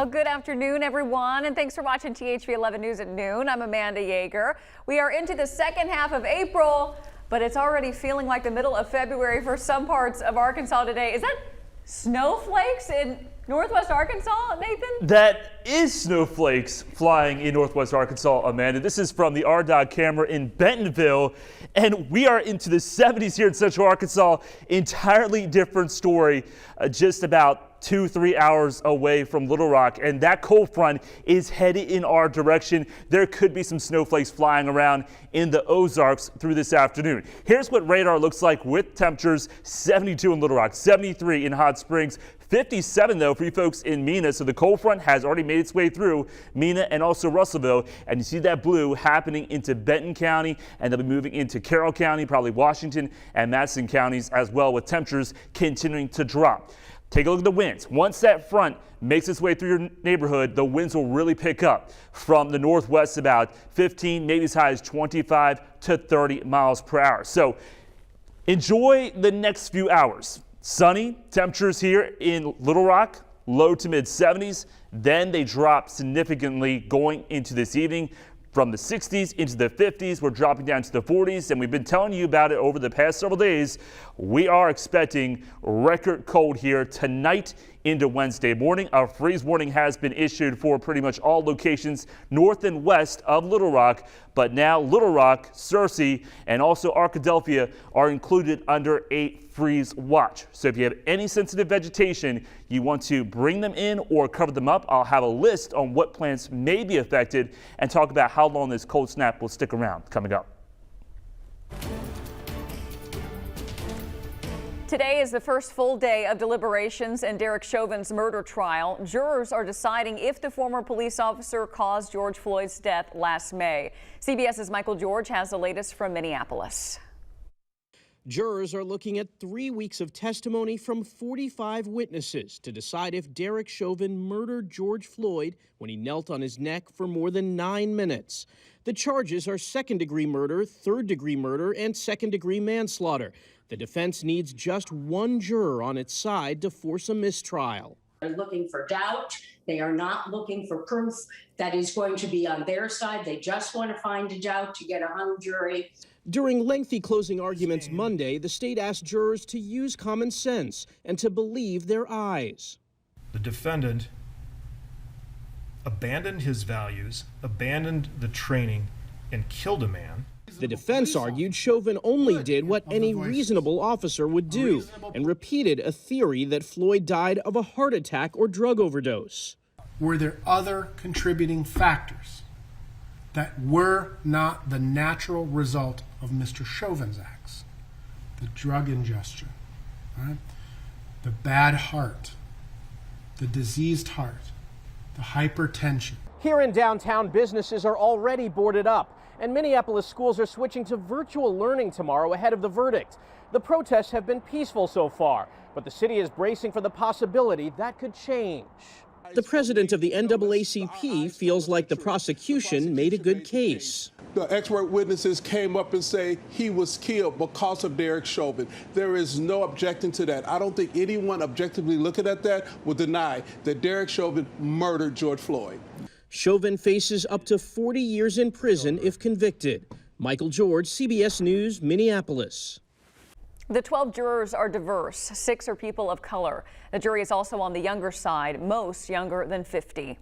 Well, good afternoon, everyone, and thanks for watching THV 11 News at noon. I'm Amanda Jaeger. We are into the second half of April, but it's already feeling like the middle of February for some parts of Arkansas today. Is that snowflakes in Northwest Arkansas, Nathan? That is snowflakes flying in Northwest Arkansas, Amanda. This is from the RDOT camera in Bentonville, and we are into the 70s here in Central Arkansas. Entirely different story, just about 2-3 hours away from Little Rock, and that cold front is headed in our direction. There could be some snowflakes flying around in the Ozarks through this afternoon. Here's what radar looks like with temperatures: 72 in Little Rock, 73 in Hot Springs, 57 though for you folks in Mena. So the cold front has already made its way through Mena and also Russellville, and you see that blue happening into Benton County, and they'll be moving into Carroll County, probably Washington and Madison counties as well, with temperatures continuing to drop. Take a look at the winds. Once that front makes its way through your neighborhood, the winds will really pick up from the northwest, about 15, maybe as high as 25 to 30 miles per hour. So enjoy the next few hours. Sunny temperatures here in Little Rock, low to mid 70s. Then they drop significantly going into this evening. From the 60s into the 50s, we're dropping down to the 40s, and we've been telling you about it over the past several days. We are expecting record cold here tonight into Wednesday morning. A freeze warning has been issued for pretty much all locations north and west of Little Rock, but now Little Rock, Searcy, and also Arkadelphia are included under a freeze watch. So if you have any sensitive vegetation, you want to bring them in or cover them up. I'll have a list on what plants may be affected and talk about how long this cold snap will stick around coming up. Today is the first full day of deliberations in Derek Chauvin's murder trial. Jurors are deciding if the former police officer caused George Floyd's death last May. CBS's Michael George has the latest from Minneapolis. Jurors are looking at 3 weeks of testimony from 45 witnesses to decide if Derek Chauvin murdered George Floyd when he knelt on his neck for more than 9 minutes. The charges are second-degree murder, third-degree murder, and second-degree manslaughter. The defense needs just one juror on its side to force a mistrial. They're looking for doubt. They are not looking for proof that is going to be on their side. They just want to find a doubt to get a hung jury. During lengthy closing arguments Monday, the state asked jurors to use common sense and to believe their eyes. The defendant abandoned his values, abandoned the training, and killed a man. The defense argued Chauvin only did what any reasonable officer would do and repeated a theory that Floyd died of a heart attack or drug overdose. Were there other contributing factors that were not the natural result of Mr. Chauvin's acts? The drug ingestion, right? The bad heart, the diseased heart, the hypertension. Here in downtown, businesses are already boarded up, and Minneapolis schools are switching to virtual learning tomorrow ahead of the verdict. The protests have been peaceful so far, but the city is bracing for the possibility that could change. The president of the NAACP feels like the prosecution made a good case. The expert witnesses came up and say he was killed because of Derek Chauvin. There is no objecting to that. I don't think anyone objectively looking at that will deny that Derek Chauvin murdered George Floyd. Chauvin faces up to 40 years in prison if convicted. Michael George, CBS News, Minneapolis. The 12 jurors are diverse. 6 are people of color. The jury is also on the younger side, most younger than 50.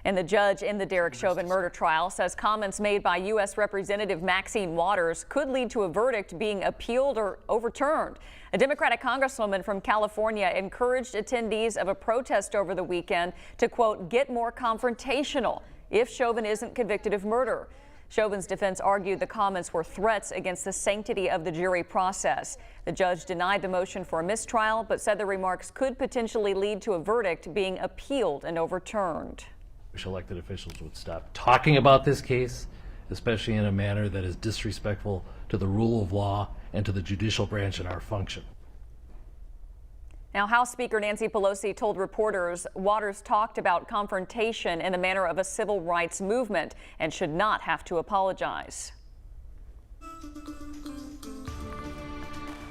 And the judge in the Derek Chauvin murder trial says comments made by U.S. Representative Maxine Waters could lead to a verdict being appealed or overturned. A Democratic congresswoman from California encouraged attendees of a protest over the weekend to, quote, get more confrontational if Chauvin isn't convicted of murder. Chauvin's defense argued the comments were threats against the sanctity of the jury process. The judge denied the motion for a mistrial, but said the remarks could potentially lead to a verdict being appealed and overturned. I wish elected officials would stop talking about this case, especially in a manner that is disrespectful to the rule of law and to the judicial branch and our function. Now, House Speaker Nancy Pelosi told reporters Waters talked about confrontation in the manner of a civil rights movement and should not have to apologize.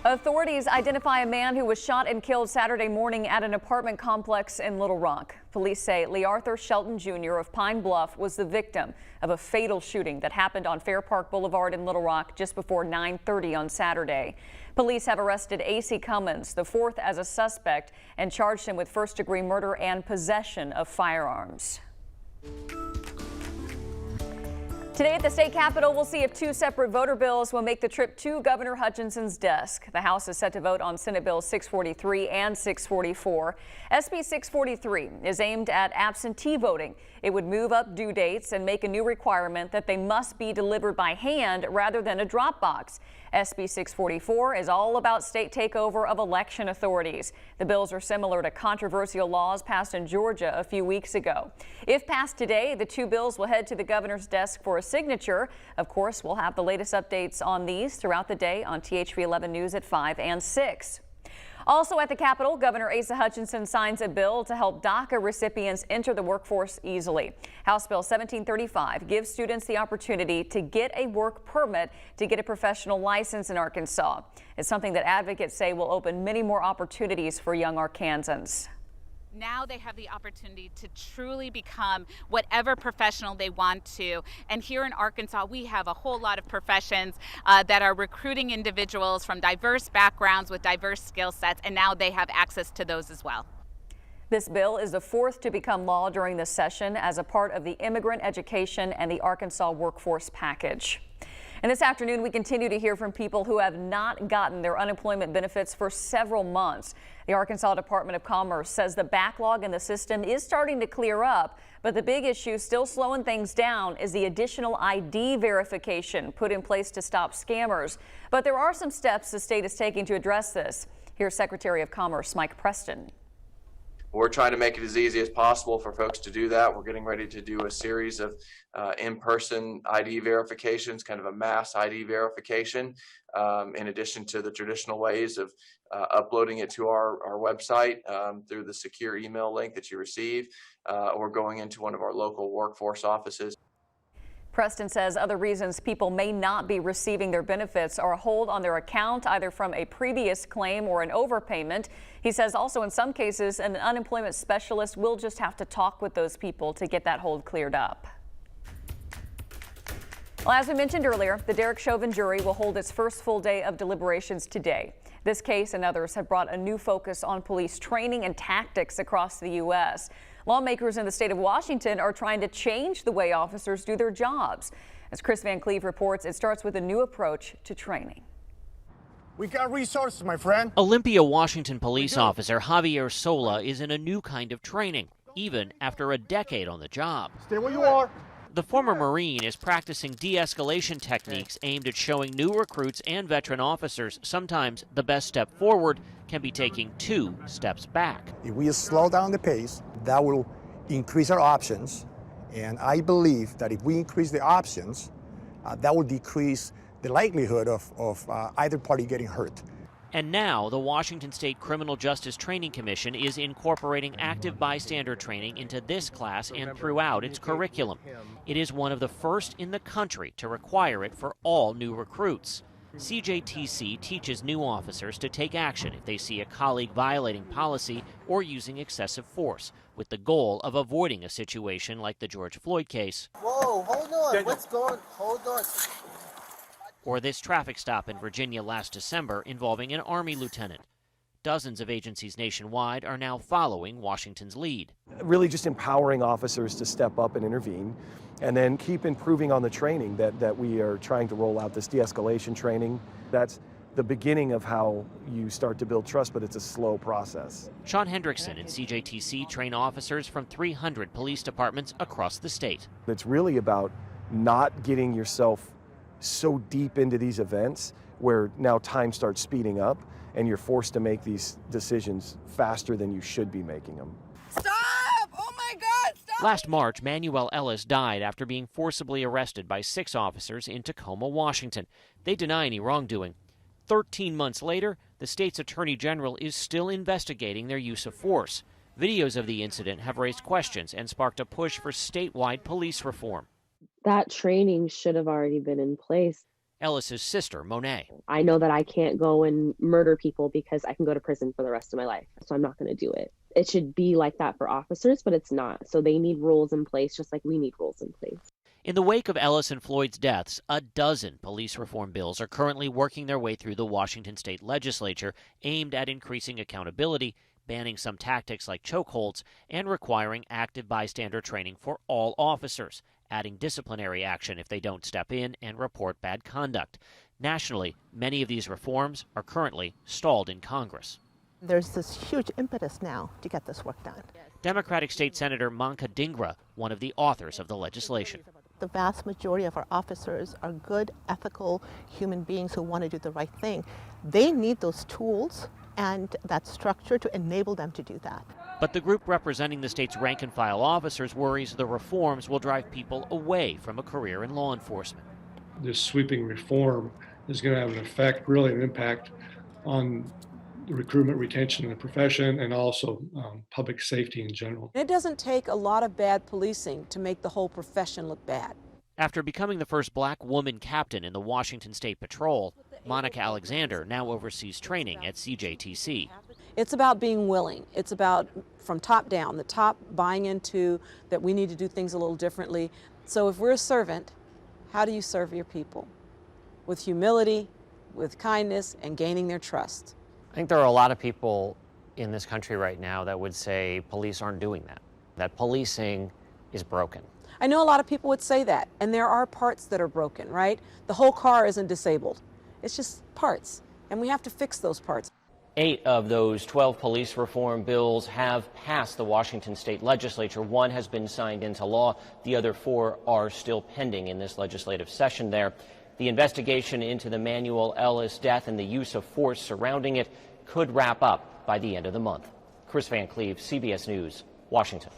Authorities identify a man who was shot and killed Saturday morning at an apartment complex in Little Rock. Police say Lee Arthur Shelton Jr. of Pine Bluff was the victim of a fatal shooting that happened on Fair Park Boulevard in Little Rock just before 9:30 on Saturday. Police have arrested A.C. Cummins, the fourth, as a suspect and charged him with first-degree murder and possession of firearms. Today at the state capitol, we'll see if two separate voter bills will make the trip to Governor Hutchinson's desk. The House is set to vote on Senate Bills 643 and 644. SB 643 is aimed at absentee voting. It would move up due dates and make a new requirement that they must be delivered by hand rather than a drop box. SB 644 is all about state takeover of election authorities. The bills are similar to controversial laws passed in Georgia a few weeks ago. If passed today, the two bills will head to the governor's desk for a signature. Of course, we'll have the latest updates on these throughout the day on THV 11 News at 5 and 6. Also at the Capitol, Governor Asa Hutchinson signs a bill to help DACA recipients enter the workforce easily. House Bill 1735 gives students the opportunity to get a work permit to get a professional license in Arkansas. It's something that advocates say will open many more opportunities for young Arkansans. Now they have the opportunity to truly become whatever professional they want to. And here in Arkansas, we have a whole lot of professions that are recruiting individuals from diverse backgrounds with diverse skill sets, and now they have access to those as well. This bill is the fourth to become law during this session as a part of the immigrant education and the Arkansas workforce package. And this afternoon, we continue to hear from people who have not gotten their unemployment benefits for several months. The Arkansas Department of Commerce says the backlog in the system is starting to clear up, but the big issue still slowing things down is the additional ID verification put in place to stop scammers. But there are some steps the state is taking to address this. Here's Secretary of Commerce Mike Preston. We're trying to make it as easy as possible for folks to do that. We're getting ready to do a series of in-person ID verifications, kind of a mass ID verification, in addition to the traditional ways of uploading it to our website through the secure email link that you receive, or going into one of our local workforce offices. Preston says other reasons people may not be receiving their benefits are a hold on their account, either from a previous claim or an overpayment. He says also in some cases, an unemployment specialist will just have to talk with those people to get that hold cleared up. Well, as we mentioned earlier, the Derek Chauvin jury will hold its first full day of deliberations today. This case and others have brought a new focus on police training and tactics across the U.S. Lawmakers in the state of Washington are trying to change the way officers do their jobs. As Chris Van Cleve reports, it starts with a new approach to training. We got resources, my friend. Olympia, Washington police officer Javier Sola is in a new kind of training, even after a decade on the job. Stay where you are. The former Marine is practicing de-escalation techniques aimed at showing new recruits and veteran officers sometimes the best step forward can be taking 2 steps back. If we slow down the pace, that will increase our options. And I believe that if we increase the options, that will decrease the likelihood of either party getting hurt. And now the Washington State Criminal Justice Training Commission is incorporating active bystander training into this class and throughout its curriculum. It is one of the first in the country to require it for all new recruits. CJTC teaches new officers to take action if they see a colleague violating policy or using excessive force, with the goal of avoiding a situation like the George Floyd case. Whoa, hold on, what's going on? Hold on. Or this traffic stop in Virginia last December involving an Army lieutenant. Dozens of agencies nationwide are now following Washington's lead. Really just empowering officers to step up and intervene, and then keep improving on the training that we are trying to roll out, this de-escalation training. That's the beginning of how you start to build trust, but it's a slow process. Sean Hendrickson and CJTC train officers from 300 police departments across the state. It's really about not getting yourself so deep into these events where now time starts speeding up and you're forced to make these decisions faster than you should be making them. Stop! Oh my God, stop! Last March, Manuel Ellis died after being forcibly arrested by 6 officers in Tacoma, Washington. They deny any wrongdoing. 13 months later, the state's attorney general is still investigating their use of force. Videos of the incident have raised questions and sparked a push for statewide police reform. That training should have already been in place. Ellis's sister, Monet. I know that I can't go and murder people because I can go to prison for the rest of my life, so I'm not going to do it. It should be like that for officers, but it's not. So they need rules in place just like we need rules in place. In the wake of Ellis and Floyd's deaths, a dozen police reform bills are currently working their way through the Washington state legislature aimed at increasing accountability, banning some tactics like chokeholds, and requiring active bystander training for all officers, adding disciplinary action if they don't step in and report bad conduct. Nationally, many of these reforms are currently stalled in Congress. There's this huge impetus now to get this work done. Democratic State Senator Manka Dhingra, one of the authors of the legislation. The vast majority of our officers are good, ethical human beings who want to do the right thing. They need those tools and that structure to enable them to do that. But the group representing the state's rank-and-file officers worries the reforms will drive people away from a career in law enforcement. This sweeping reform is going to have an effect, really an impact on the recruitment, retention in the profession, and also public safety in general. It doesn't take a lot of bad policing to make the whole profession look bad. After becoming the first black woman captain in the Washington State Patrol, Monica Alexander now oversees training at CJTC. It's about being willing. It's about from top down, the top buying into that we need to do things a little differently. So if we're a servant, how do you serve your people? With humility, with kindness, and gaining their trust. I think there are a lot of people in this country right now that would say police aren't doing that policing is broken. I know a lot of people would say that, and there are parts that are broken, right? The whole car isn't disabled. It's just parts, and we have to fix those parts. 8 of those 12 police reform bills have passed the Washington state legislature. 1 has been signed into law. The other 4 are still pending in this legislative session there. The investigation into the Manuel Ellis death and the use of force surrounding it could wrap up by the end of the month. Chris Van Cleve, CBS News, Washington.